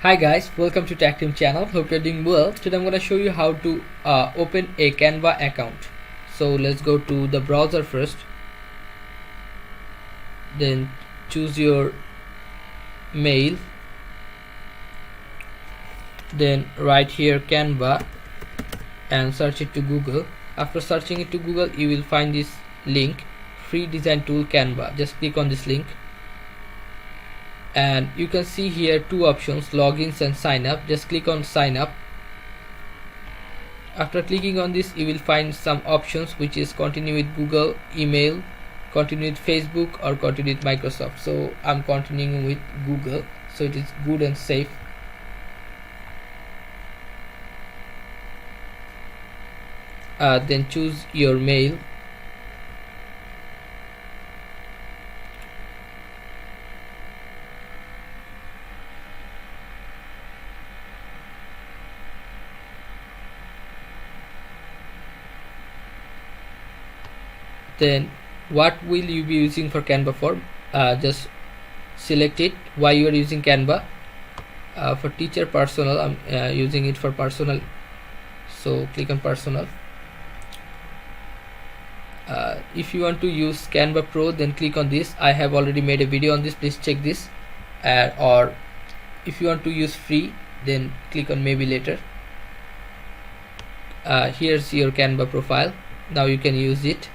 Hi guys, welcome to Tactim channel. Hope you're doing well. Today I'm going to show you how to open a Canva account. So let's go to the browser first. Then choose your mail. Then write here Canva and search it to Google. After searching it to Google, you will find this link, free design tool Canva. Just click on this link. And you can see here two options, logins and sign up. Just click on sign up. After clicking on this, you will find some options, which is continue with Google, email, continue with Facebook, or continue with Microsoft. So I'm continuing with Google, so it is good and safe. Then choose your mail. Then what will you be using for Canva for? Just select it, why you are using Canva. For teacher personal, I'm using it for personal, so click on personal. If you want to use Canva Pro, then click on this. I have already made a video on this, please check this. Or if you want to use free, then click on maybe later. Here's your Canva profile. Now you can use it.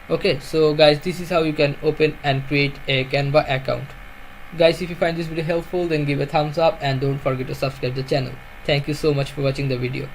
Okay, so guys, this is how you can open and create a Canva account. Guys, if you find this video helpful, then give a thumbs up and don't forget to subscribe the channel. Thank you so much for watching the video.